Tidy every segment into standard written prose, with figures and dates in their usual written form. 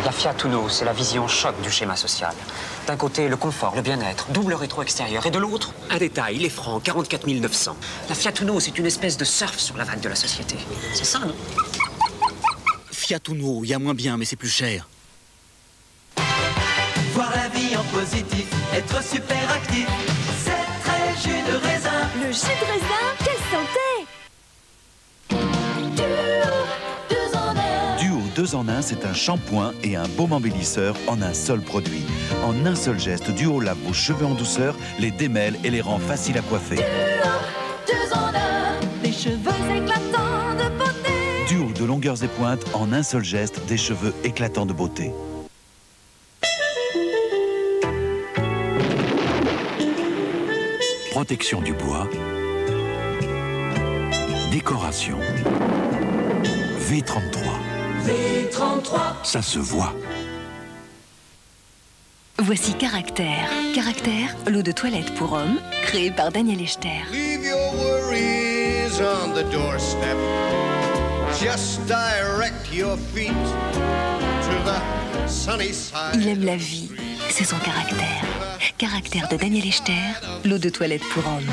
La Fiat Uno, c'est la vision choc du schéma social. D'un côté, le confort, le bien-être, double rétro extérieur, et de l'autre, un détail, les francs, 44 900. La Fiat Uno, c'est une espèce de surf sur la vague de la société. C'est ça, non? Fiat Uno, il y a moins bien, mais c'est plus cher. Voir la vie en positif, être super actif, c'est très jus de raisin. Le jus de raisin, quelle santé! Duo 2 en 1, c'est un shampoing et un baume embellisseur en un seul produit. En un seul geste, Duo lave vos cheveux en douceur, les démêle et les rend faciles à coiffer. Duo 2 en 1, des cheveux éclatants de beauté. Duo de longueurs et pointes, en un seul geste, des cheveux éclatants de beauté. Protection du bois. Décoration. V33. V33. Ça se voit. Voici Caractère. Caractère, l'eau de toilette pour hommes, créée par Daniel Echter. Leave your worries on the doorstep. Just direct your feet to the sunny side. Il aime la vie, c'est son caractère. Caractère de Daniel Echter, l'eau de toilette pour hommes.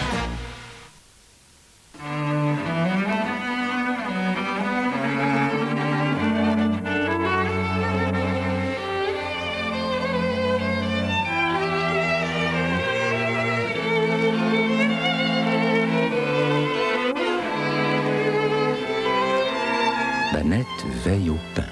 Banette veille au pain.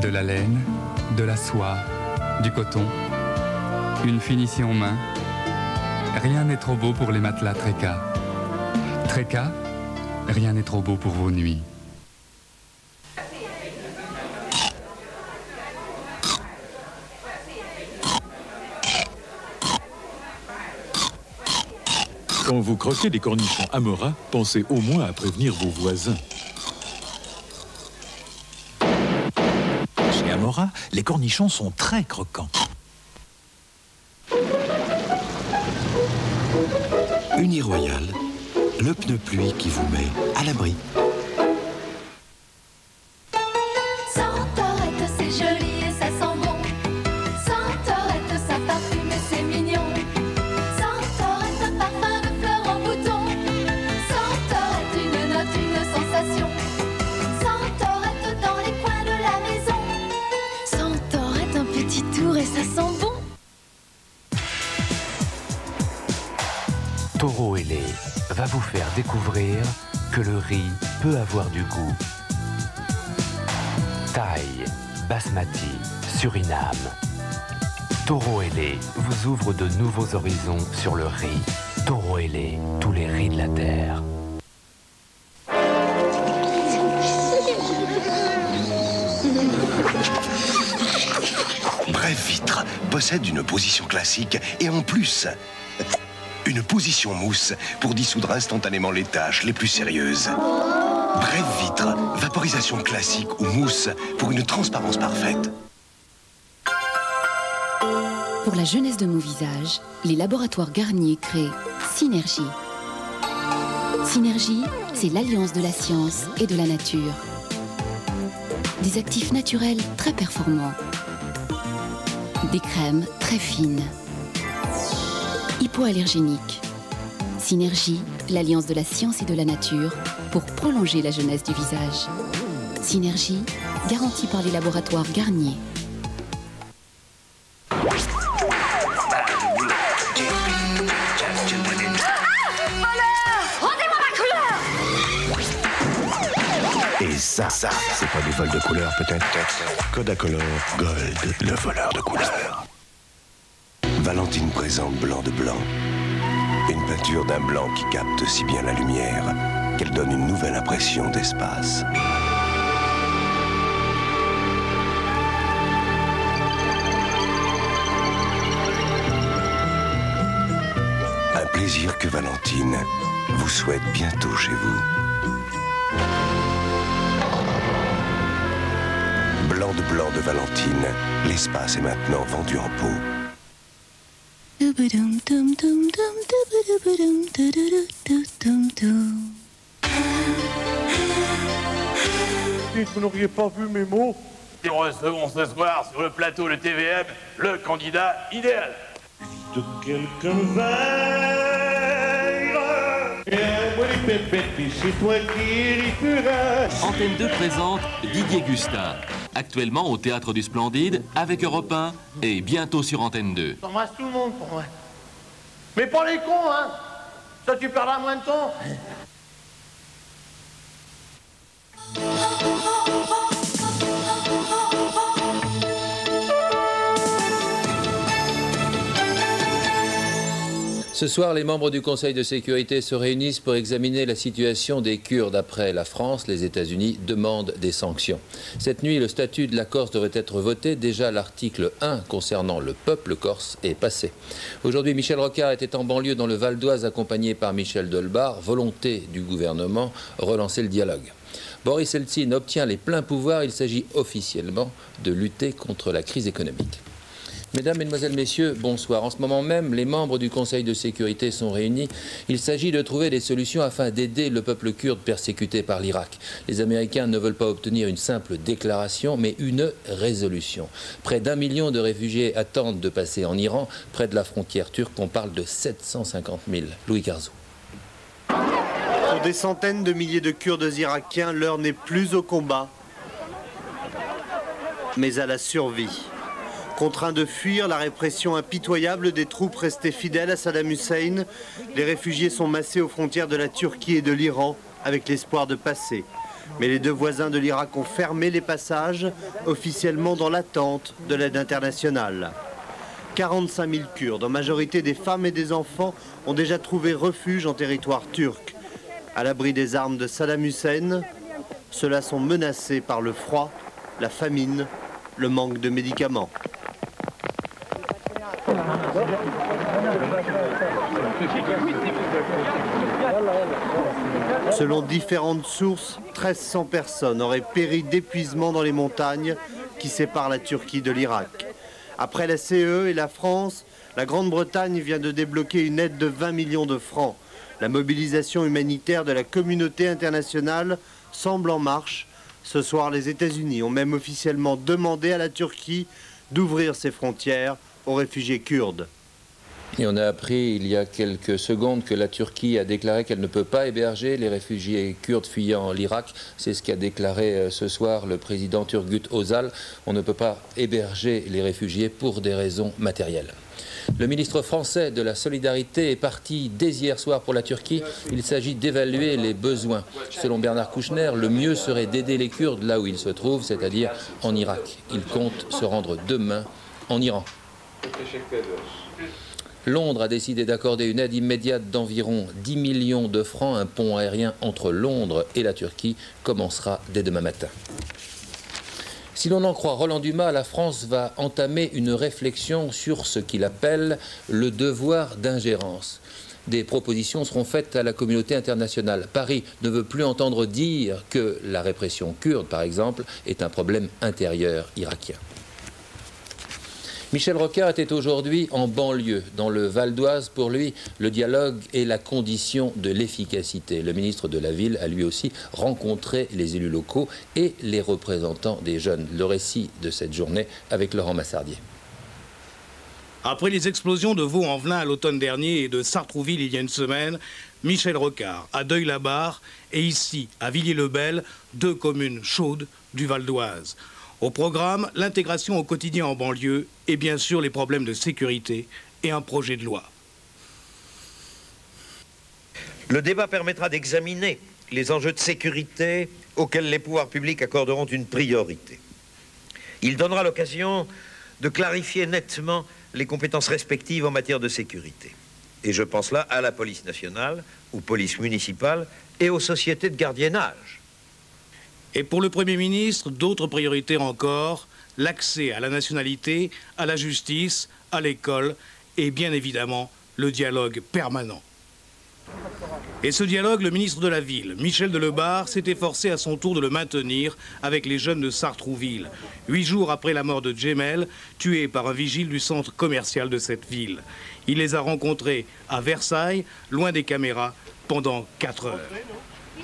De la laine, de la soie, du coton, une finition main. Rien n'est trop beau pour les matelas Tréca. Tréca, rien n'est trop beau pour vos nuits. Quand vous croquez des cornichons Amora, pensez au moins à prévenir vos voisins. Chez Amora, les cornichons sont très croquants. Uniroyal, le pneu pluie qui vous met à l'abri. Santorette, c'est joli et ça sent bon. Santorette, ça parfume et c'est mignon. Santorette, parfum de fleurs en bouton. Santorette, une note, une sensation. Santorette, dans les coins de la maison. Santorette, un petit tour et ça sent bon. Taureau ailé va vous faire découvrir que le riz peut avoir du goût. Thaï, Basmati, Suriname. Taureau ailé vous ouvre de nouveaux horizons sur le riz. Taureau ailé, tous les riz de la terre. Bref Vitre possède une position classique et en plus, une position mousse pour dissoudre instantanément les tâches les plus sérieuses. Bref Vitre, vaporisation classique ou mousse pour une transparence parfaite. Pour la jeunesse de mon visage, les laboratoires Garnier créent Synergie. Synergie, c'est l'alliance de la science et de la nature. Des actifs naturels très performants. Des crèmes très fines. Hypoallergéniques. Synergie, l'alliance de la science et de la nature pour prolonger la jeunesse du visage. Synergie, garantie par les laboratoires Garnier. Et ça, c'est pas du vol de couleur peut-être. Kodacolor Gold, le voleur de couleur. Valentine présente blanc de blanc. Une peinture d'un blanc qui capte si bien la lumière qu'elle donne une nouvelle impression d'espace. Un plaisir désire que Valentine vous souhaite bientôt chez vous. Blanc de Valentine, l'espace est maintenant vendu en pot. Vous n'auriez pas vu mes mots? Nous recevons ce soir sur le plateau de TVM le candidat idéal. De quelqu'un c'est toi qui Antenne 2 présente Didier Gustin, actuellement au Théâtre du Splendide, avec Europe 1 et bientôt sur Antenne 2. T'embrasses tout le monde pour moi. Mais pas les cons, hein. Ça, tu perdras moins de temps. Ce soir, les membres du Conseil de sécurité se réunissent pour examiner la situation des Kurdes. Après la France, les États-Unis demandent des sanctions. Cette nuit, le statut de la Corse devrait être voté. Déjà, l'article 1 concernant le peuple corse est passé. Aujourd'hui, Michel Rocard était en banlieue dans le Val d'Oise, accompagné par Michel Delbar. Volonté du gouvernement, relancer le dialogue. Boris Eltsine obtient les pleins pouvoirs. Il s'agit officiellement de lutter contre la crise économique. Mesdames, Mesdemoiselles, Messieurs, bonsoir. En ce moment même, les membres du Conseil de sécurité sont réunis. Il s'agit de trouver des solutions afin d'aider le peuple kurde persécuté par l'Irak. Les Américains ne veulent pas obtenir une simple déclaration, mais une résolution. Près d'1 million de réfugiés attendent de passer en Iran. Près de la frontière turque, on parle de 750 000. Louis Carzou. Pour des centaines de milliers de Kurdes irakiens, l'heure n'est plus au combat, mais à la survie. Contraints de fuir la répression impitoyable des troupes restées fidèles à Saddam Hussein, les réfugiés sont massés aux frontières de la Turquie et de l'Iran avec l'espoir de passer. Mais les deux voisins de l'Irak ont fermé les passages, officiellement dans l'attente de l'aide internationale. 45 000 Kurdes, en majorité des femmes et des enfants, ont déjà trouvé refuge en territoire turc. À l'abri des armes de Saddam Hussein, ceux-là sont menacés par le froid, la famine, le manque de médicaments. Selon différentes sources, 1300 personnes auraient péri d'épuisement dans les montagnes qui séparent la Turquie de l'Irak. Après la CE et la France, la Grande-Bretagne vient de débloquer une aide de 20 millions de francs. La mobilisation humanitaire de la communauté internationale semble en marche. Ce soir, les États-Unis ont même officiellement demandé à la Turquie d'ouvrir ses frontières aux réfugiés kurdes. Et on a appris il y a quelques secondes que la Turquie a déclaré qu'elle ne peut pas héberger les réfugiés kurdes fuyant l'Irak. C'est ce qu'a déclaré ce soir le président Turgut Özal. On ne peut pas héberger les réfugiés pour des raisons matérielles. Le ministre français de la Solidarité est parti dès hier soir pour la Turquie. Il s'agit d'évaluer les besoins. Selon Bernard Kouchner, le mieux serait d'aider les Kurdes là où ils se trouvent, c'est-à-dire en Irak. Il compte se rendre demain en Iran. Londres a décidé d'accorder une aide immédiate d'environ 10 millions de francs. Un pont aérien entre Londres et la Turquie commencera dès demain matin. Si l'on en croit Roland Dumas, la France va entamer une réflexion sur ce qu'il appelle le devoir d'ingérence. Des propositions seront faites à la communauté internationale. Paris ne veut plus entendre dire que la répression kurde, par exemple, est un problème intérieur irakien. Michel Rocard était aujourd'hui en banlieue, dans le Val d'Oise. Pour lui, le dialogue est la condition de l'efficacité. Le ministre de la Ville a lui aussi rencontré les élus locaux et les représentants des jeunes. Le récit de cette journée avec Laurent Massardier. Après les explosions de Vaux-en-Velin à l'automne dernier et de Sartrouville il y a une semaine, Michel Rocard à Deuil-la-Barre et ici, à Villiers-le-Bel, deux communes chaudes du Val d'Oise. Au programme, l'intégration au quotidien en banlieue et bien sûr les problèmes de sécurité et un projet de loi. Le débat permettra d'examiner les enjeux de sécurité auxquels les pouvoirs publics accorderont une priorité. Il donnera l'occasion de clarifier nettement les compétences respectives en matière de sécurité. Et je pense là à la police nationale, aux polices municipales et aux sociétés de gardiennage. Et pour le Premier ministre, d'autres priorités encore, l'accès à la nationalité, à la justice, à l'école et bien évidemment le dialogue permanent. Et ce dialogue, le ministre de la Ville, Michel Delebard, s'est efforcé à son tour de le maintenir avec les jeunes de Sartrouville, 8 jours après la mort de Djemel, tué par un vigile du centre commercial de cette ville. Il les a rencontrés à Versailles, loin des caméras, pendant 4 heures.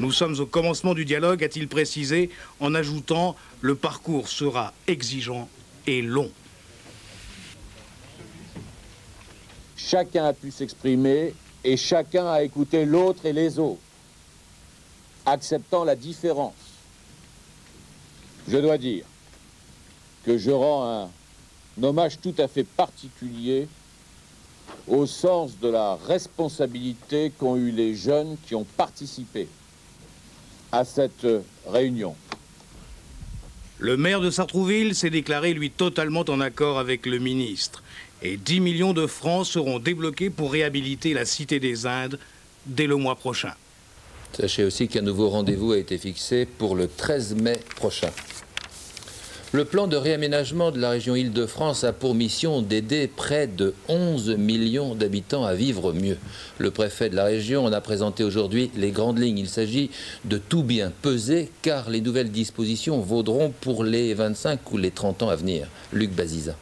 Nous sommes au commencement du dialogue, a-t-il précisé, en ajoutant « le parcours sera exigeant et long ». Chacun a pu s'exprimer et chacun a écouté l'autre et les autres, acceptant la différence. Je dois dire que je rends un hommage tout à fait particulier au sens de la responsabilité qu'ont eu les jeunes qui ont participé à cette réunion. Le maire de Sartrouville s'est déclaré, lui, totalement en accord avec le ministre. Et 10 millions de francs seront débloqués pour réhabiliter la Cité des Indes dès le mois prochain. Sachez aussi qu'un nouveau rendez-vous a été fixé pour le 13 mai prochain. Le plan de réaménagement de la région Île-de-France a pour mission d'aider près de 11 millions d'habitants à vivre mieux. Le préfet de la région en a présenté aujourd'hui les grandes lignes. Il s'agit de tout bien peser car les nouvelles dispositions vaudront pour les 25 ou les 30 ans à venir. Luc Baziza.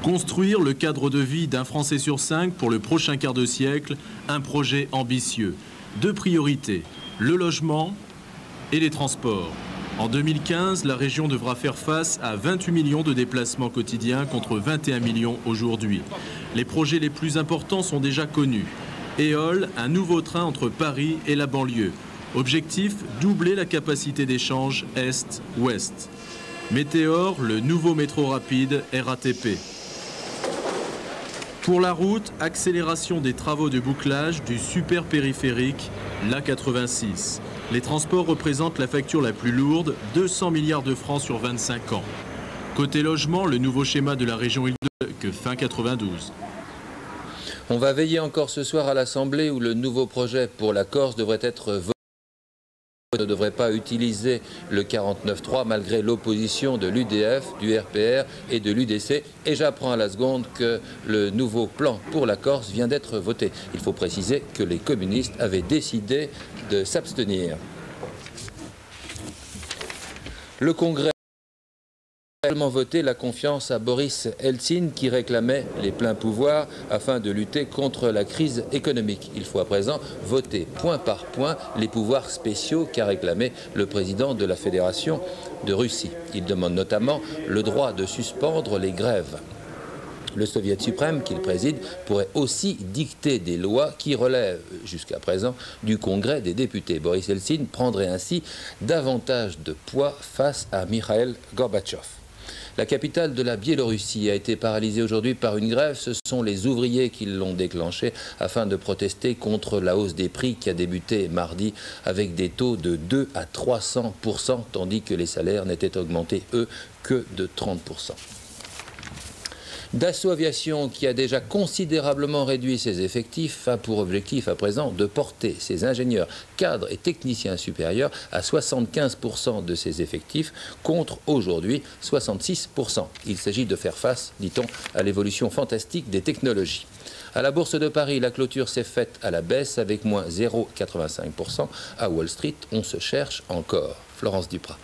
Construire le cadre de vie d'un Français sur 5 pour le prochain quart de siècle, un projet ambitieux. 2 priorités, le logement et les transports. En 2015, la région devra faire face à 28 millions de déplacements quotidiens contre 21 millions aujourd'hui. Les projets les plus importants sont déjà connus. Éole, un nouveau train entre Paris et la banlieue. Objectif, doubler la capacité d'échange Est-Ouest. Météor, le nouveau métro rapide RATP. Pour la route, accélération des travaux de bouclage du super périphérique, l'A86. Les transports représentent la facture la plus lourde, 200 milliards de francs sur 25 ans. Côté logement, le nouveau schéma de la région Île-de-France fin 92. On va veiller encore ce soir à l'Assemblée où le nouveau projet pour la Corse devrait être voté. Ne devrait pas utiliser le 49.3 malgré l'opposition de l'UDF, du RPR et de l'UDC. Et j'apprends à la seconde que le nouveau plan pour la Corse vient d'être voté. Il faut préciser que les communistes avaient décidé de s'abstenir. Le Congrès a également voté la confiance à Boris Eltsine qui réclamait les pleins pouvoirs afin de lutter contre la crise économique. Il faut à présent voter point par point les pouvoirs spéciaux qu'a réclamé le président de la Fédération de Russie. Il demande notamment le droit de suspendre les grèves. Le Soviet suprême qu'il préside pourrait aussi dicter des lois qui relèvent jusqu'à présent du Congrès des députés. Boris Eltsine prendrait ainsi davantage de poids face à Mikhail Gorbatchev. La capitale de la Biélorussie a été paralysée aujourd'hui par une grève. Ce sont les ouvriers qui l'ont déclenchée afin de protester contre la hausse des prix qui a débuté mardi avec des taux de 2 à 300%, tandis que les salaires n'étaient augmentés, eux, que de 30%. Dassault Aviation, qui a déjà considérablement réduit ses effectifs, a pour objectif à présent de porter ses ingénieurs, cadres et techniciens supérieurs à 75% de ses effectifs, contre aujourd'hui 66%. Il s'agit de faire face, dit-on, à l'évolution fantastique des technologies. À la Bourse de Paris, la clôture s'est faite à la baisse avec moins 0,85%. À Wall Street, on se cherche encore. Florence Duprat.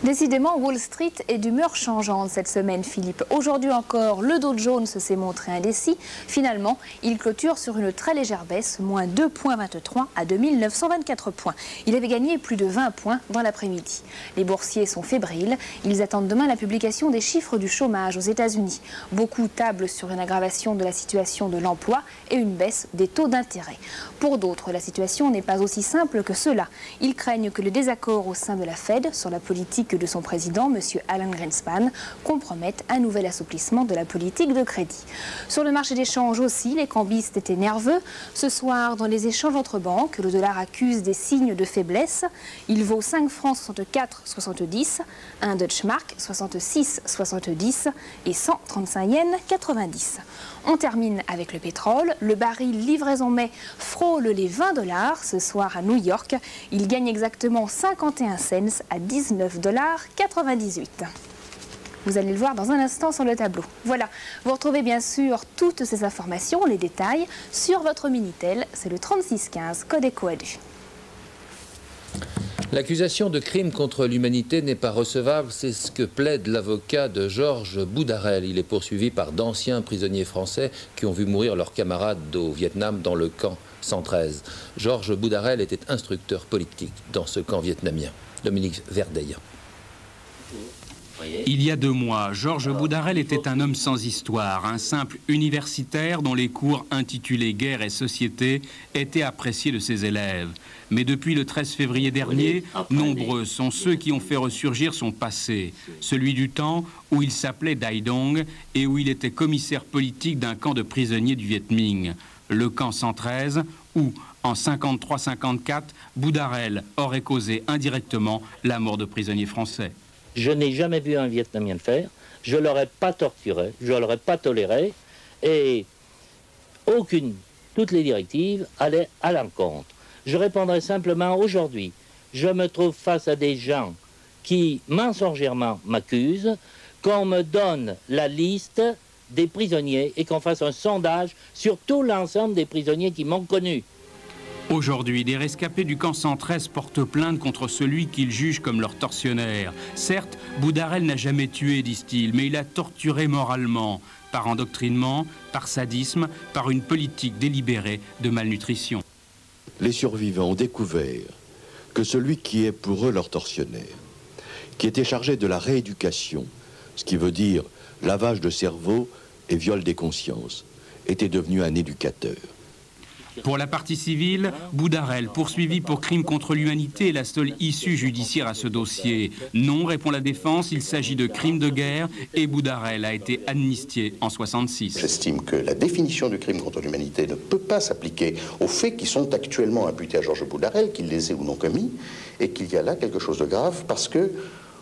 Décidément, Wall Street est d'humeur changeante cette semaine, Philippe. Aujourd'hui encore, le Dow Jones s'est montré indécis. Finalement, il clôture sur une très légère baisse, moins 2,23 à 2924 points. Il avait gagné plus de 20 points dans l'après-midi. Les boursiers sont fébriles. Ils attendent demain la publication des chiffres du chômage aux États-Unis. Beaucoup tablent sur une aggravation de la situation de l'emploi et une baisse des taux d'intérêt. Pour d'autres, la situation n'est pas aussi simple que cela. Ils craignent que le désaccord au sein de la Fed sur la politique de son président, M. Alan Greenspan, compromette un nouvel assouplissement de la politique de crédit. Sur le marché des changes aussi, les cambistes étaient nerveux. Ce soir, dans les échanges entre banques, le dollar accuse des signes de faiblesse. Il vaut 5 francs 64,70, un Deutsche Mark 66,70 et 135 yens 90. On termine avec le pétrole. Le baril livraison mai frôle les $20 ce soir à New York. Il gagne exactement 51 cents à $19,98. Vous allez le voir dans un instant sur le tableau. Voilà, vous retrouvez bien sûr toutes ces informations, les détails, sur votre Minitel. C'est le 3615, code EcoAdu. L'accusation de crime contre l'humanité n'est pas recevable, c'est ce que plaide l'avocat de Georges Boudarel. Il est poursuivi par d'anciens prisonniers français qui ont vu mourir leurs camarades au Vietnam dans le camp 113. Georges Boudarel était instructeur politique dans ce camp vietnamien. Dominique Verdeil. Il y a 2 mois, Georges Boudarel était un homme sans histoire, un simple universitaire dont les cours intitulés Guerre et Société étaient appréciés de ses élèves. Mais depuis le 13 février dernier, nombreux sont ceux qui ont fait ressurgir son passé, celui du temps où il s'appelait Dai Dong et où il était commissaire politique d'un camp de prisonniers du Viet Minh, le camp 113, où, en 53-54, Boudarel aurait causé indirectement la mort de prisonniers français. Je n'ai jamais vu un Vietnamien le faire, je ne l'aurais pas torturé, je ne l'aurais pas toléré, et toutes les directives allaient à l'encontre. Je répondrai simplement aujourd'hui, je me trouve face à des gens qui mensongèrement m'accusent, qu'on me donne la liste des prisonniers et qu'on fasse un sondage sur tout l'ensemble des prisonniers qui m'ont connu. Aujourd'hui, des rescapés du camp 113 portent plainte contre celui qu'ils jugent comme leur tortionnaire. Certes, Boudarel n'a jamais tué, disent-ils, mais il a torturé moralement, par endoctrinement, par sadisme, par une politique délibérée de malnutrition. Les survivants ont découvert que celui qui est pour eux leur tortionnaire, qui était chargé de la rééducation, ce qui veut dire lavage de cerveau et viol des consciences, était devenu un éducateur. Pour la partie civile, Boudarel, poursuivi pour crime contre l'humanité, est la seule issue judiciaire à ce dossier. Non, répond la défense, il s'agit de crime de guerre et Boudarel a été amnistié en 1966. J'estime que la définition du crime contre l'humanité ne peut pas s'appliquer aux faits qui sont actuellement imputés à Georges Boudarel, qu'il les ait ou non commis, et qu'il y a là quelque chose de grave parce que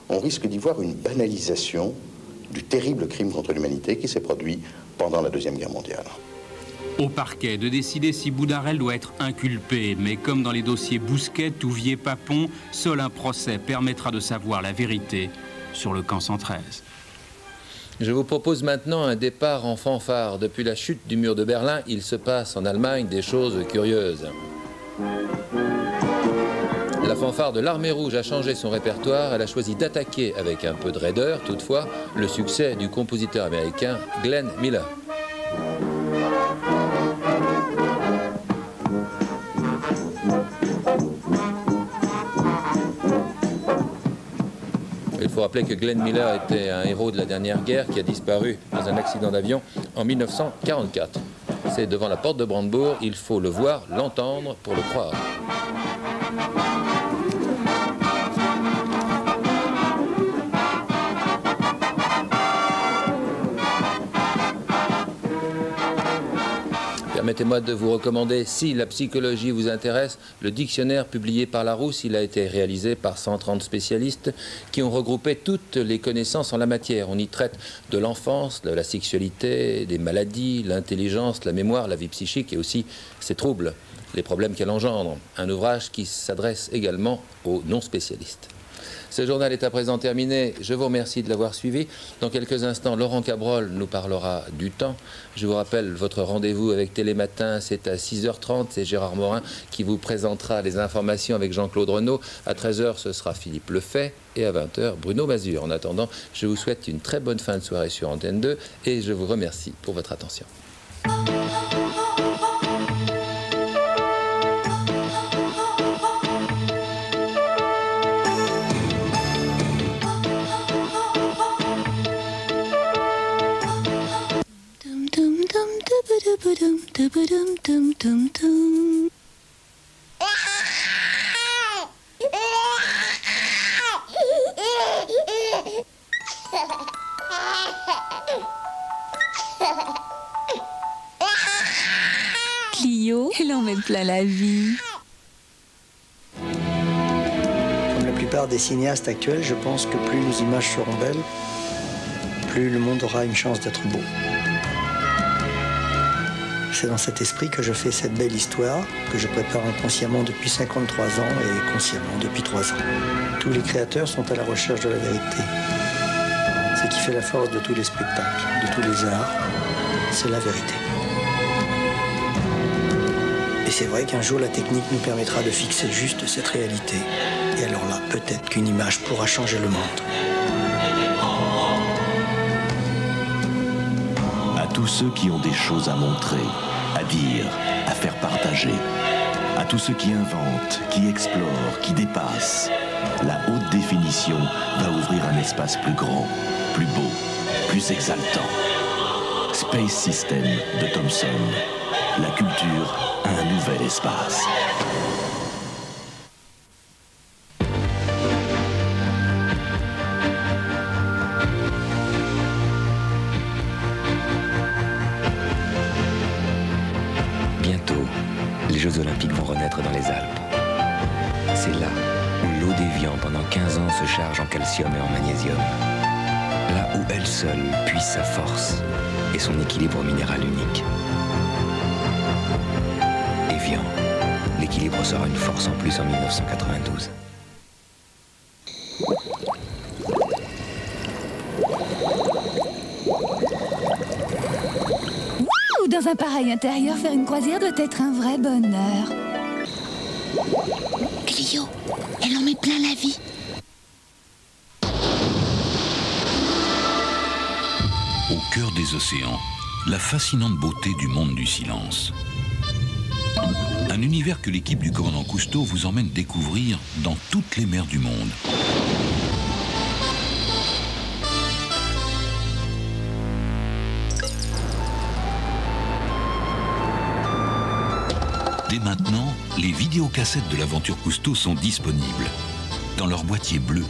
on risque d'y voir une banalisation du terrible crime contre l'humanité qui s'est produit pendant la Deuxième Guerre mondiale. Au parquet de décider si Boudarel doit être inculpé, mais comme dans les dossiers Bousquet ou Vier-Papon, seul un procès permettra de savoir la vérité sur le camp 113. Je vous propose maintenant un départ en fanfare. Depuis la chute du mur de Berlin, il se passe en Allemagne des choses curieuses. La fanfare de l'Armée Rouge a changé son répertoire. Elle a choisi d'attaquer avec un peu de raideur, toutefois, le succès du compositeur américain Glenn Miller. Il faut rappeler que Glenn Miller était un héros de la dernière guerre qui a disparu dans un accident d'avion en 1944. C'est devant la porte de Brandebourg, il faut le voir, l'entendre pour le croire. Permettez-moi de vous recommander, si la psychologie vous intéresse, le dictionnaire publié par Larousse. Il a été réalisé par 130 spécialistes qui ont regroupé toutes les connaissances en la matière. On y traite de l'enfance, de la sexualité, des maladies, l'intelligence, la mémoire, la vie psychique et aussi ses troubles, les problèmes qu'elle engendre. Un ouvrage qui s'adresse également aux non-spécialistes. Ce journal est à présent terminé. Je vous remercie de l'avoir suivi. Dans quelques instants, Laurent Cabrol nous parlera du temps. Je vous rappelle votre rendez-vous avec Télématin, c'est à 6h30. C'est Gérard Morin qui vous présentera les informations avec Jean-Claude Renaud. À 13h, ce sera Philippe Lefay. Et à 20h, Bruno Mazur. En attendant, je vous souhaite une très bonne fin de soirée sur Antenne 2 et je vous remercie pour votre attention. Clio, elle en met plein la vie. Comme la plupart des cinéastes actuels, je pense que plus nos images seront belles, plus le monde aura une chance d'être beau. C'est dans cet esprit que je fais cette belle histoire, que je prépare inconsciemment depuis 53 ans et consciemment depuis 3 ans. Tous les créateurs sont à la recherche de la vérité. Ce qui fait la force de tous les spectacles, de tous les arts, c'est la vérité. Et c'est vrai qu'un jour, la technique nous permettra de fixer juste cette réalité. Et alors là, peut-être qu'une image pourra changer le monde. À tous ceux qui ont des choses à montrer, à dire, à faire partager. À tous ceux qui inventent, qui explorent, qui dépassent. La haute définition va ouvrir un espace plus grand, plus beau, plus exaltant. Space System de Thomson. La culture a un nouvel espace. Bientôt, les Jeux Olympiques vont renaître dans les Alpes. C'est là où l'eau d'Évian, pendant 15 ans, se charge en calcium et en magnésium. Là où elle seule puise sa force et son équilibre minéral unique. Évian, l'équilibre sera une force en plus en 1992. Waouh! Dans un pareil intérieur, faire une croisière doit être un vrai bonheur. Clio, elle en met plein la vie. Au cœur des océans, la fascinante beauté du monde du silence. Un univers que l'équipe du commandant Cousteau vous emmène découvrir dans toutes les mers du monde. Dès maintenant, les vidéocassettes de l'aventure Cousteau sont disponibles dans leur boîtier bleu.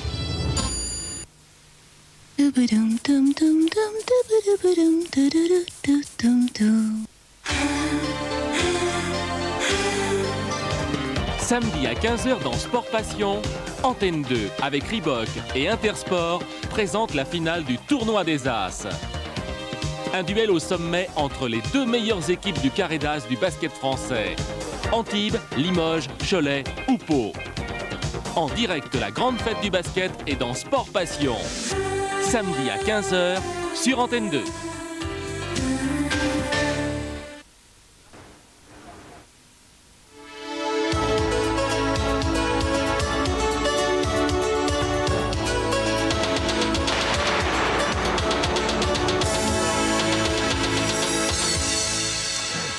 Samedi à 15h dans Sport Passion, Antenne 2 avec Reebok et Intersport présente la finale du Tournoi des As. Un duel au sommet entre les deux meilleures équipes du carré d'As du basket français. Antibes, Limoges, Cholet ou Pau. En direct de la grande fête du basket et dans Sport Passion. Samedi à 15h sur Antenne 2.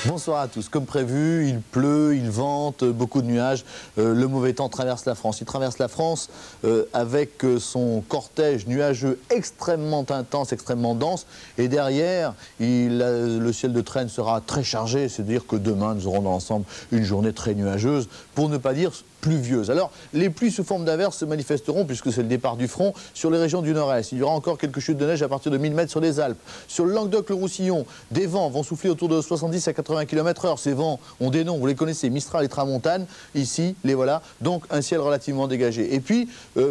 Bonsoir à tous. Comme prévu, il pleut, il vente, beaucoup de nuages. Le mauvais temps traverse la France. Il traverse la France avec son cortège nuageux extrêmement intense, extrêmement dense. Et derrière, le ciel de traîne sera très chargé. C'est-à-dire que demain, nous aurons dans l'ensemble une journée très nuageuse, pour ne pas dire pluvieuse. Alors, les pluies sous forme d'averses se manifesteront, puisque c'est le départ du front, sur les régions du nord-est. Il y aura encore quelques chutes de neige à partir de 1000 mètres sur les Alpes. Sur le Languedoc-le-Roussillon, des vents vont souffler autour de 70 à 80 km/h. Ces vents ont des noms, vous les connaissez, Mistral et Tramontane. Ici, les voilà. Donc, un ciel relativement dégagé. Et puis,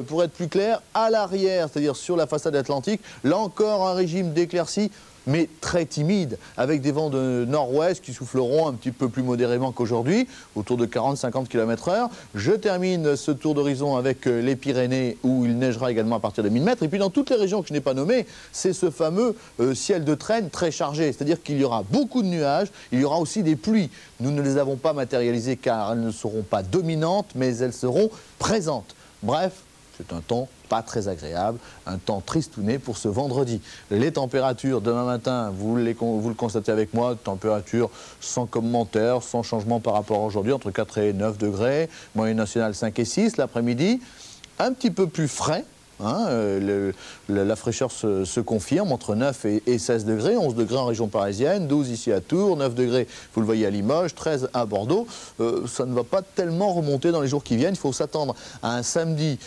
pour être plus clair, à l'arrière, c'est-à-dire sur la façade atlantique, là encore, un régime d'éclaircies, mais très timide, avec des vents de nord-ouest qui souffleront un petit peu plus modérément qu'aujourd'hui, autour de 40-50 km/h. Je termine ce tour d'horizon avec les Pyrénées, où il neigera également à partir de 1000 mètres. Et puis dans toutes les régions que je n'ai pas nommées, c'est ce fameux ciel de traîne très chargé. C'est-à-dire qu'il y aura beaucoup de nuages, il y aura aussi des pluies. Nous ne les avons pas matérialisées car elles ne seront pas dominantes, mais elles seront présentes. Bref, c'est un temps pas très agréable, un temps tristouné pour ce vendredi. Les températures demain matin, vous le constatez avec moi, température sans commentaire, sans changement par rapport à aujourd'hui, entre 4 et 9 degrés, moyenne nationale 5 et 6, l'après-midi, un petit peu plus frais. Hein, la fraîcheur se confirme entre 9 et 16 degrés, 11 degrés en région parisienne, 12 ici à Tours, 9 degrés, vous le voyez à Limoges, 13 à Bordeaux. Ça ne va pas tellement remonter dans les jours qui viennent. Il faut s'attendre à un samedi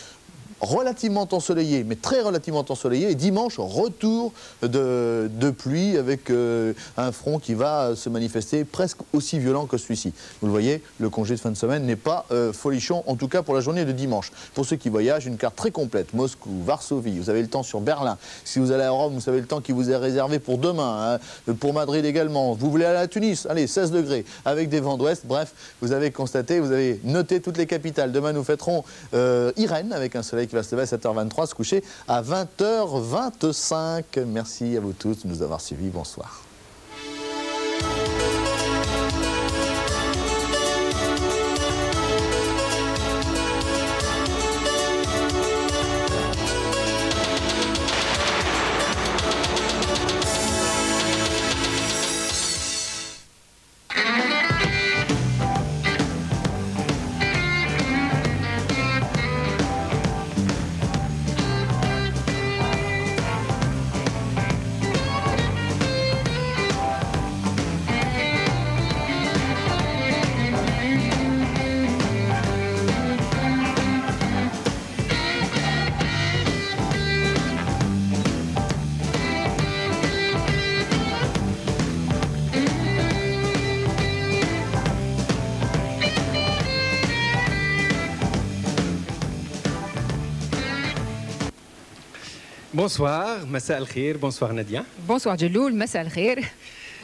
relativement ensoleillé, mais très relativement ensoleillé. Et dimanche, retour de pluie avec un front qui va se manifester presque aussi violent que celui-ci. Vous le voyez, le congé de fin de semaine n'est pas folichon, en tout cas pour la journée de dimanche. Pour ceux qui voyagent, une carte très complète. Moscou, Varsovie, vous avez le temps sur Berlin. Si vous allez à Rome, vous savez le temps qui vous est réservé pour demain. Hein. Pour Madrid également. Vous voulez aller à Tunis, allez, 16 degrés, avec des vents d'ouest. Bref, vous avez constaté, vous avez noté toutes les capitales. Demain, nous fêterons Irène, avec un soleil qui va se lever à 7h23, se coucher à 20h25. Merci à vous tous de nous avoir suivis. Bonsoir. Bonsoir, Massa al-Khir, bonsoir Nadia. Bonsoir Djeloul, Massa al-Khir.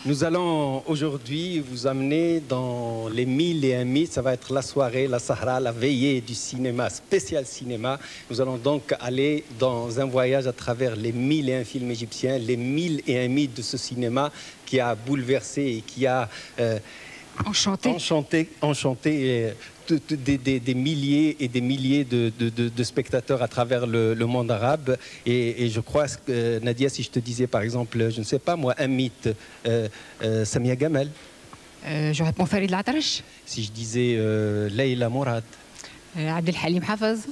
Nous allons aujourd'hui vous amener dans les 1001 mythes. Ça va être la soirée, la Sahara, la veillée du cinéma, spécial cinéma. Nous allons donc aller dans un voyage à travers les 1001 films égyptiens, les 1001 mythes de ce cinéma qui a bouleversé et qui a enchanté des milliers et des milliers de spectateurs à travers le monde arabe. Et je crois, Nadia, si je te disais par exemple, je ne sais pas moi, un mythe, Samia Gamal. Je réponds Farid Al-Atrache. Si je disais Leïla Mourad. Abdelhalim Hafez.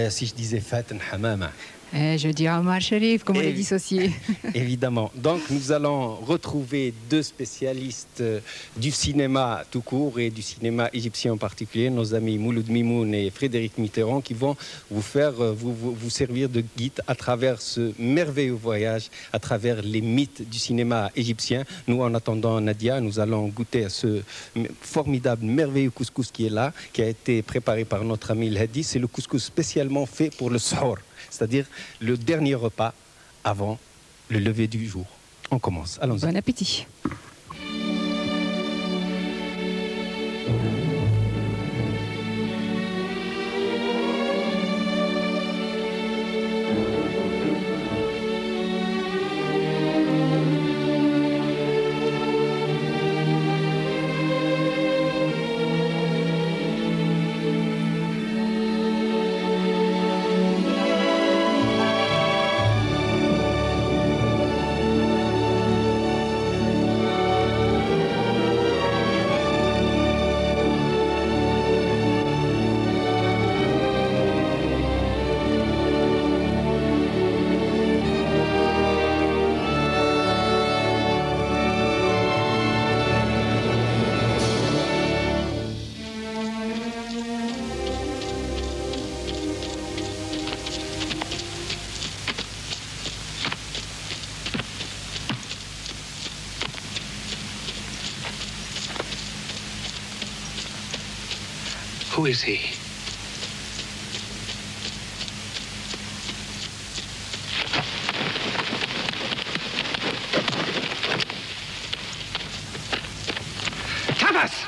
Si je disais Faten Hamama. Je dirais Omar Sharif, comment les dissocier. Évidemment. Donc nous allons retrouver deux spécialistes du cinéma tout court et du cinéma égyptien en particulier, nos amis Mouloud Mimoun et Frédéric Mitterrand, qui vont vous faire vous servir de guide à travers ce merveilleux voyage, à travers les mythes du cinéma égyptien. Nous, en attendant Nadia, nous allons goûter à ce formidable, merveilleux couscous qui est là, qui a été préparé par notre ami El Hadi. C'est le couscous spécialement fait pour le sahur, c'est-à-dire le dernier repas avant le lever du jour. On commence. Allons-y. Bon appétit. Who is he? Thomas!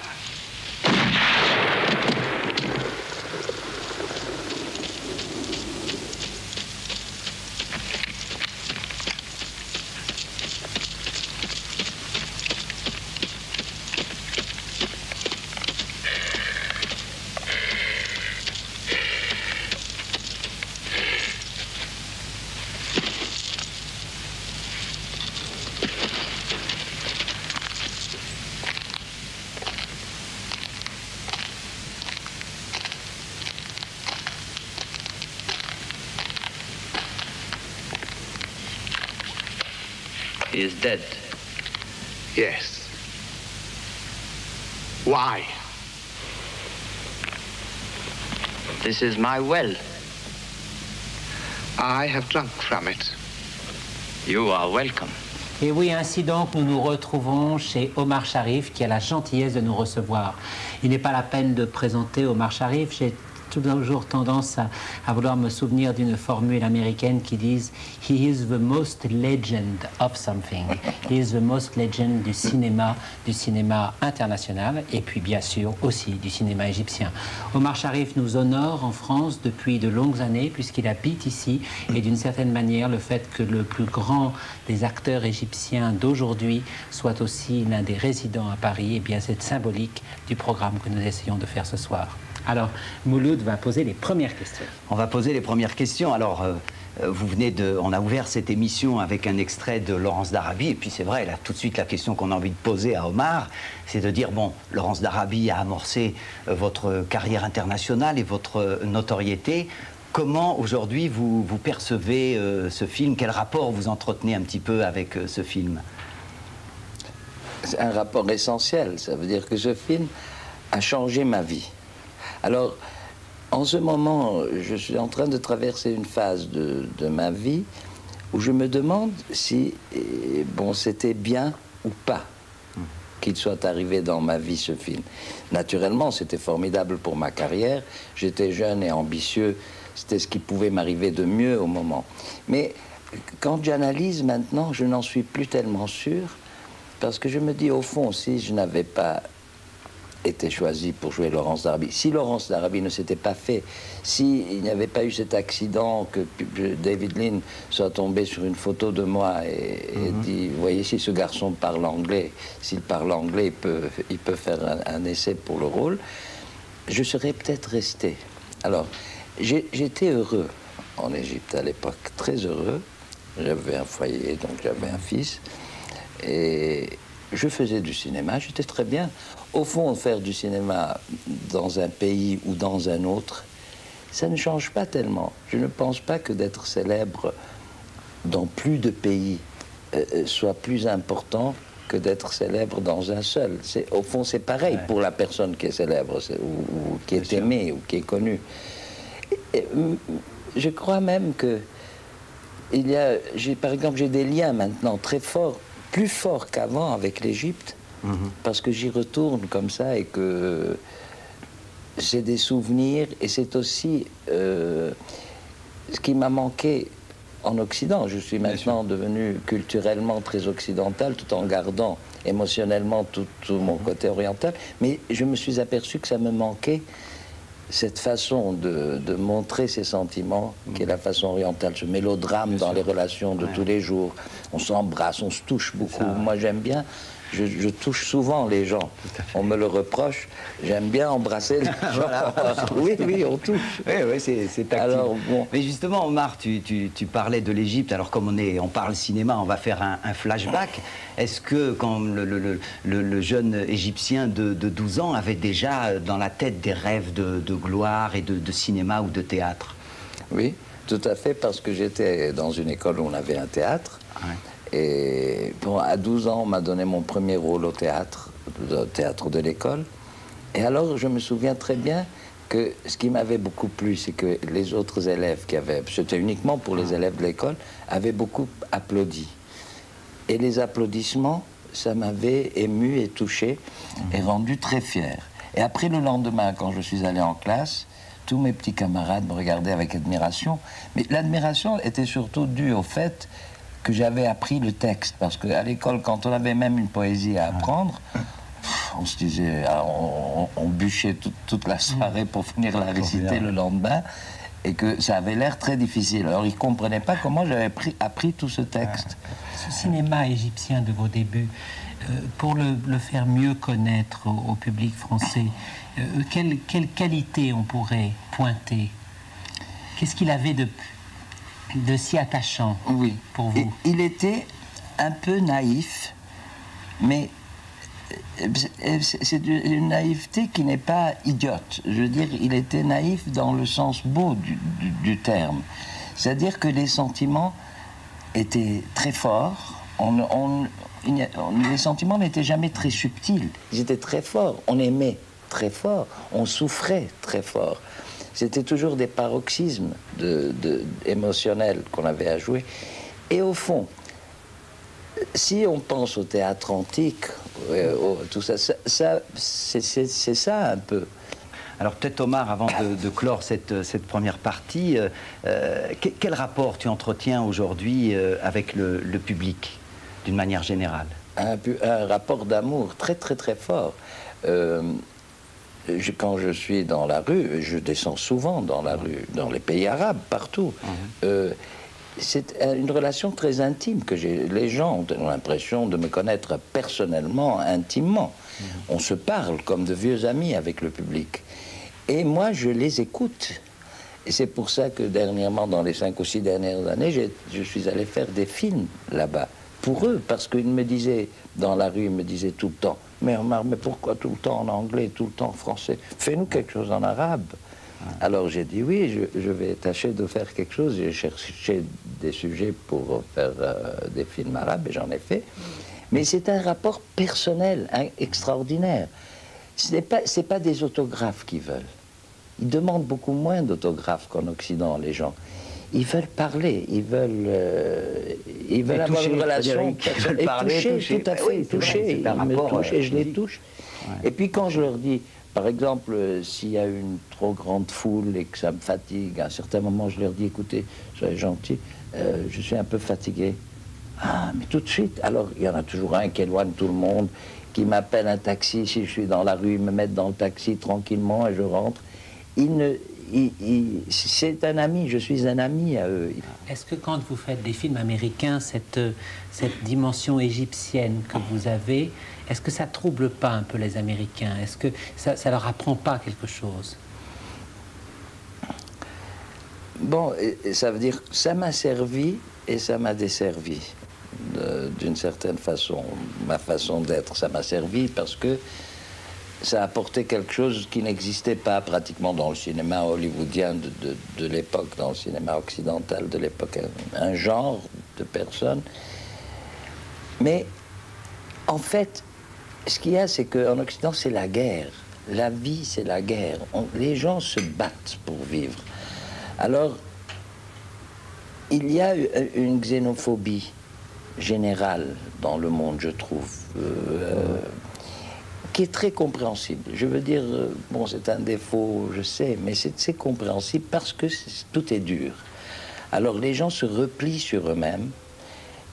He is dead. Yes. Why? This is my well. I have drunk from it. You are welcome. Et oui, ainsi donc, nous nous retrouvons chez Omar Sharif, qui a la gentillesse de nous recevoir. Il n'est pas la peine de présenter Omar Sharif. J'ai toujours tendance à vouloir me souvenir d'une formule américaine qui dit « He is the most legend of something ». He is the most legend du cinéma international et puis bien sûr aussi du cinéma égyptien. Omar Sharif nous honore en France depuis de longues années puisqu'il habite ici et d'une certaine manière le fait que le plus grand des acteurs égyptiens d'aujourd'hui soit aussi l'un des résidents à Paris, et bien c'est symbolique du programme que nous essayons de faire ce soir. Alors, Mouloud va poser les premières questions. On va poser les premières questions. Alors, on a ouvert cette émission avec un extrait de Laurence d'Arabie, et puis c'est vrai, là, tout de suite, la question qu'on a envie de poser à Omar, c'est de dire, bon, Laurence d'Arabie a amorcé votre carrière internationale et votre notoriété. Comment, aujourd'hui, vous percevez ce film? Quel rapport vous entretenez un petit peu avec ce film? C'est un rapport essentiel. Ça veut dire que ce film a changé ma vie. Alors, en ce moment, je suis en train de traverser une phase de ma vie où je me demande si, bon, c'était bien ou pas qu'il soit arrivé dans ma vie, ce film. Naturellement, c'était formidable pour ma carrière. J'étais jeune et ambitieux. C'était ce qui pouvait m'arriver de mieux au moment. Mais quand j'analyse maintenant, je n'en suis plus tellement sûr, parce que je me dis, au fond, si je n'avais pas été choisi pour jouer Laurence d'Arabie, si Laurence d'Arabie ne s'était pas fait, s'il n'y avait pas eu cet accident que David Lean soit tombé sur une photo de moi et dit, vous voyez, si ce garçon parle anglais, s'il parle anglais, il peut faire un essai pour le rôle, je serais peut-être resté. Alors, j'étais heureux en Égypte à l'époque, très heureux. J'avais un foyer, donc j'avais un fils. Et je faisais du cinéma, j'étais très bien. Au fond, faire du cinéma dans un pays ou dans un autre, ça ne change pas tellement. Je ne pense pas que d'être célèbre dans plus de pays soit plus important que d'être célèbre dans un seul. Au fond, c'est pareil pour la personne qui est célèbre ou qui est aimée ou qui est connue. Je crois même que par exemple, j'ai des liens maintenant très forts, plus fort qu'avant avec l'Égypte, parce que j'y retourne comme ça et que j'ai des souvenirs, et c'est aussi ce qui m'a manqué en Occident. Je suis maintenant devenu culturellement très occidental, tout en gardant émotionnellement tout mon côté oriental, mais je me suis aperçu que ça me manquait, cette façon de montrer ses sentiments, qui est la façon orientale, ce mélodrame dans les relations de tous les jours. On s'embrasse, on se touche beaucoup. Moi, j'aime bien, je touche souvent les gens. On me le reproche, j'aime bien embrasser les gens. Oui, on touche. Oui, c'est tactile. Alors, bon. Mais justement, Omar, tu parlais de l'Égypte. Alors, comme on parle cinéma, on va faire un flashback. Est-ce que quand le jeune Égyptien de 12 ans avait déjà dans la tête des rêves de gloire et de cinéma ou de théâtre? Oui, tout à fait, parce que j'étais dans une école où on avait un théâtre. Et bon, à 12 ans, on m'a donné mon premier rôle au théâtre de l'école. Et alors, je me souviens très bien que ce qui m'avait beaucoup plu, c'est que les autres élèves c'était uniquement pour les élèves de l'école, avaient beaucoup applaudi. Et les applaudissements, ça m'avait ému et touché et rendu très fier. Et après, le lendemain, quand je suis allé en classe, tous mes petits camarades me regardaient avec admiration. Mais l'admiration était surtout due au fait que j'avais appris le texte. Parce qu'à l'école, quand on avait même une poésie à apprendre, on se disait, on bûchait toute la soirée pour finir la réciter le lendemain, et que ça avait l'air très difficile. Alors ils ne comprenaient pas comment j'avais appris tout ce texte. Ce cinéma égyptien de vos débuts, pour le faire mieux connaître au public français, quelle qualité on pourrait pointer? Qu'est-ce qu'il avait de si attachant pour vous? Il était un peu naïf, mais c'est une naïveté qui n'est pas idiote. Je veux dire, il était naïf dans le sens beau du terme. C'est-à-dire que les sentiments étaient très forts. Les sentiments n'étaient jamais très subtils. Ils étaient très forts. On aimait très fort. On souffrait très fort. C'était toujours des paroxysmes émotionnels qu'on avait à jouer. Et au fond, si on pense au théâtre antique, tout ça, c'est ça un peu. Alors peut-être Omar, avant de clore cette première partie, quel rapport tu entretiens aujourd'hui avec le public, d'une manière générale? Un rapport d'amour très très très fort. Quand je suis dans la rue, je descends souvent dans la rue, dans les pays arabes, partout. C'est une relation très intime que j'ai. Les gens ont l'impression de me connaître personnellement, intimement. On se parle comme de vieux amis avec le public. Et moi, je les écoute. Et c'est pour ça que dernièrement, dans les 5 ou 6 dernières années, je suis allé faire des films là-bas. Pour eux, parce qu'ils me disaient, dans la rue, ils me disaient tout le temps, mais Omar, mais pourquoi tout le temps en anglais, tout le temps en français? Fais-nous quelque chose en arabe. Alors j'ai dit oui, je vais tâcher de faire quelque chose. J'ai cherché des sujets pour faire des films arabes et j'en ai fait. Mais c'est un rapport personnel extraordinaire. Ce n'est pas des autographes qu'ils veulent. Ils demandent beaucoup moins d'autographes qu'en Occident, les gens. Ils veulent parler, ils veulent avoir une relation, ils veulent parler, toucher, tout à fait, toucher, ils me touchent et je les touche. Et puis quand je leur dis, par exemple, s'il y a une trop grande foule et que ça me fatigue, à un certain moment, je leur dis, écoutez, soyez gentils, je suis un peu fatigué. Ah, mais tout de suite. Alors, il y en a toujours un qui éloigne tout le monde, qui m'appelle un taxi. Si je suis dans la rue, ils me mettent dans le taxi tranquillement et je rentre. C'est un ami, je suis un ami à eux. Est-ce que quand vous faites des films américains, cette dimension égyptienne que vous avez, est-ce que ça trouble pas un peu les Américains? Est-ce que ça leur apprend pas quelque chose? Bon, ça veut dire que ça m'a servi et ça m'a desservi, d'une certaine façon. Ma façon d'être, ça m'a servi parce que ça a apporté quelque chose qui n'existait pas pratiquement dans le cinéma hollywoodien de l'époque, dans le cinéma occidental de l'époque, un genre de personnes. Mais en fait, ce qu'il y a, c'est qu'en Occident, c'est la guerre. La vie, c'est la guerre. Les gens se battent pour vivre. Alors, il y a une xénophobie générale dans le monde, je trouve, qui est très compréhensible. Je veux dire, bon, c'est un défaut, je sais, mais c'est compréhensible parce que tout est dur. Alors les gens se replient sur eux-mêmes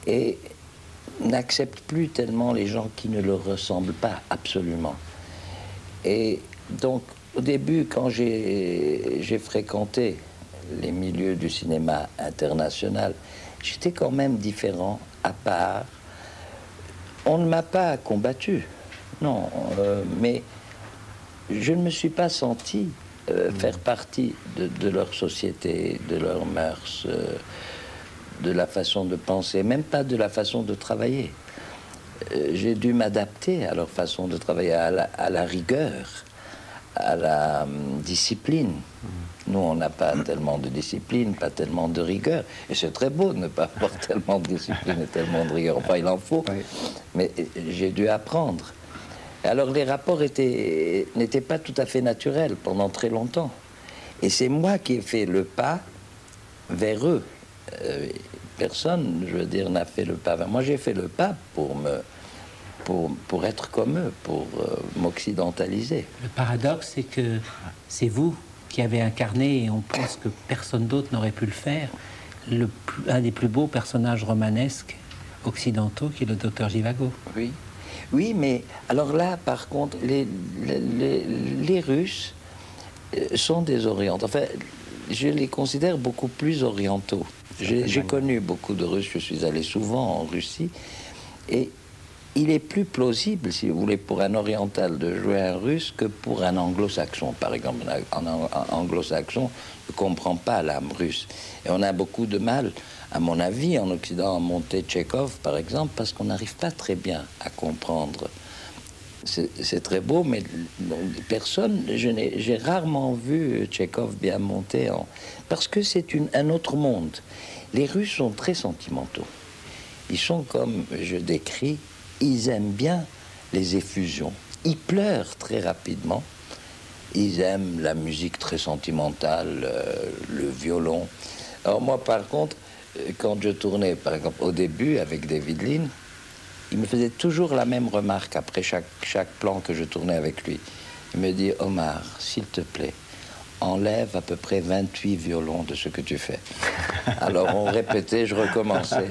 et n'acceptent plus tellement les gens qui ne leur ressemblent pas absolument. Et donc, au début, quand j'ai fréquenté les milieux du cinéma international, j'étais quand même différent, à part. On ne m'a pas combattu. Non, mais je ne me suis pas senti faire partie de leur société, de leurs mœurs, de la façon de penser, même pas de la façon de travailler. J'ai dû m'adapter à leur façon de travailler, à la rigueur, à la discipline. Nous, on n'a pas tellement de discipline, pas tellement de rigueur. Et c'est très beau de ne pas avoir tellement de discipline et tellement de rigueur. Enfin, il en faut. Mais j'ai dû apprendre. Alors les rapports n'étaient pas tout à fait naturels pendant très longtemps. Et c'est moi qui ai fait le pas vers eux. Personne, je veux dire, n'a fait le pas vers moi. J'ai fait le pas pour être comme eux, pour m'occidentaliser. Le paradoxe, c'est que c'est vous qui avez incarné, et on pense que personne d'autre n'aurait pu le faire, un des plus beaux personnages romanesques occidentaux, qui est le docteur Zhivago. Oui. Oui, mais alors là, par contre, les Russes sont des orientaux. Enfin, je les considère beaucoup plus orientaux. J'ai connu beaucoup de Russes, je suis allé souvent en Russie, et il est plus plausible, si vous voulez, pour un oriental de jouer un russe que pour un anglo-saxon. Par exemple, un anglo-saxon ne comprend pas l'âme russe. Et on a beaucoup de mal, à mon avis, en Occident, à monter Tchekhov, par exemple, parce qu'on n'arrive pas très bien à comprendre. C'est très beau, mais personne, j'ai rarement vu Tchekhov bien monter, parce que c'est un autre monde. Les Russes sont très sentimentaux. Ils sont comme je décris, ils aiment bien les effusions. Ils pleurent très rapidement. Ils aiment la musique très sentimentale, le violon. Alors moi, par contre, quand je tournais, par exemple, au début avec David Lean, il me faisait toujours la même remarque après chaque plan que je tournais avec lui. Il me dit, Omar, s'il te plaît, enlève à peu près 28 violons de ce que tu fais. Alors on répétait, je recommençais.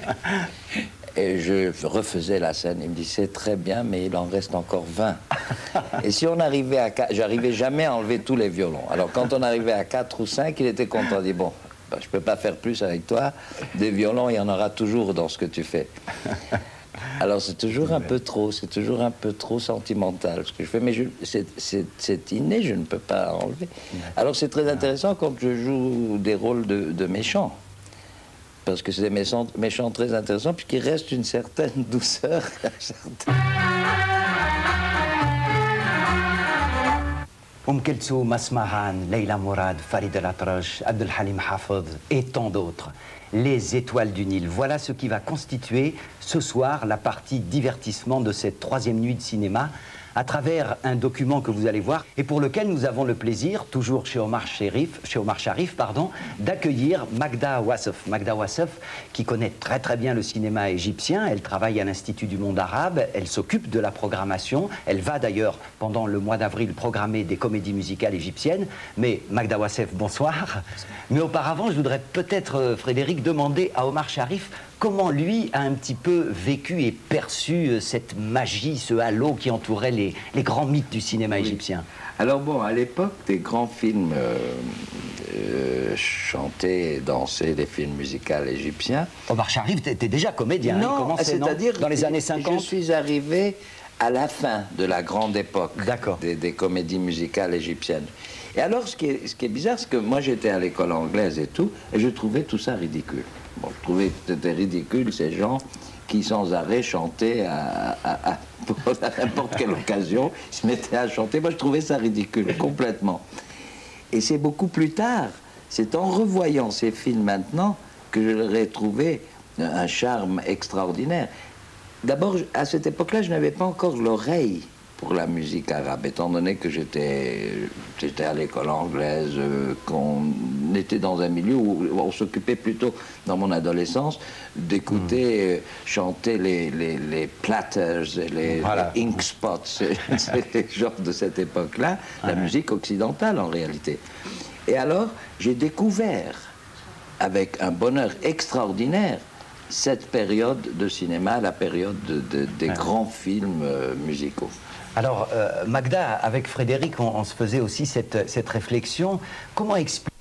Et je refaisais la scène. Il me dit, c'est très bien, mais il en reste encore 20. Et si on arrivait à 4, j'arrivais jamais à enlever tous les violons. Alors quand on arrivait à 4 ou 5, il était content. Il dit, bon, ben, je peux pas faire plus avec toi. Des violons, il y en aura toujours dans ce que tu fais. Alors c'est toujours un peu trop, c'est toujours un peu trop sentimental ce que je fais, mais c'est inné, je ne peux pas enlever. Alors c'est très intéressant quand je joue des rôles de méchants. Parce que c'est des méchants très intéressants, puisqu'il reste une certaine douceur. Kelsoum, Asmahan, Leila Mourad, Farid El Atrache, Abdel Halim Hafez et tant d'autres. Les étoiles du Nil, voilà ce qui va constituer ce soir la partie divertissement de cette 3e nuit de cinéma à travers un document que vous allez voir et pour lequel nous avons le plaisir, toujours chez Omar Sharif, d'accueillir Magda Wassef. Magda Wassef qui connaît très bien le cinéma égyptien, elle travaille à l'Institut du monde arabe, elle s'occupe de la programmation, elle va d'ailleurs pendant le mois d'avril programmer des comédies musicales égyptiennes. Mais Magda Wassef, bonsoir. Mais auparavant, je voudrais peut-être, Frédéric, demander à Omar Sharif comment lui a un petit peu vécu et perçu cette magie, ce halo qui entourait les grands mythes du cinéma égyptien. Alors bon, à l'époque des grands films chantés et dansés, des films musicaux égyptiens... Omar Sharif était déjà comédien, non, c'est-à-dire dans les années 50. Je suis arrivé à la fin de la grande époque des comédies musicales égyptiennes. Et alors, ce qui est bizarre, c'est que moi j'étais à l'école anglaise et tout, et je trouvais tout ça ridicule. Bon, je trouvais que c'était ridicule ces gens qui sans arrêt chantaient à n'importe quelle occasion, ils se mettaient à chanter. Moi je trouvais ça ridicule, complètement. Et c'est beaucoup plus tard, c'est en revoyant ces films maintenant que je leur ai trouvé un charme extraordinaire. D'abord, à cette époque-là, je n'avais pas encore l'oreille pour la musique arabe, étant donné que j'étais à l'école anglaise, qu'on était dans un milieu où on s'occupait plutôt, dans mon adolescence, d'écouter chanter les Platters, les Ink Spots, c'est les genres de cette époque-là, la musique occidentale en réalité. Et alors, j'ai découvert, avec un bonheur extraordinaire, cette période de cinéma, la période des grands films musicaux. Alors, Magda, avec Frédéric, on se faisait aussi cette réflexion. Comment expliquer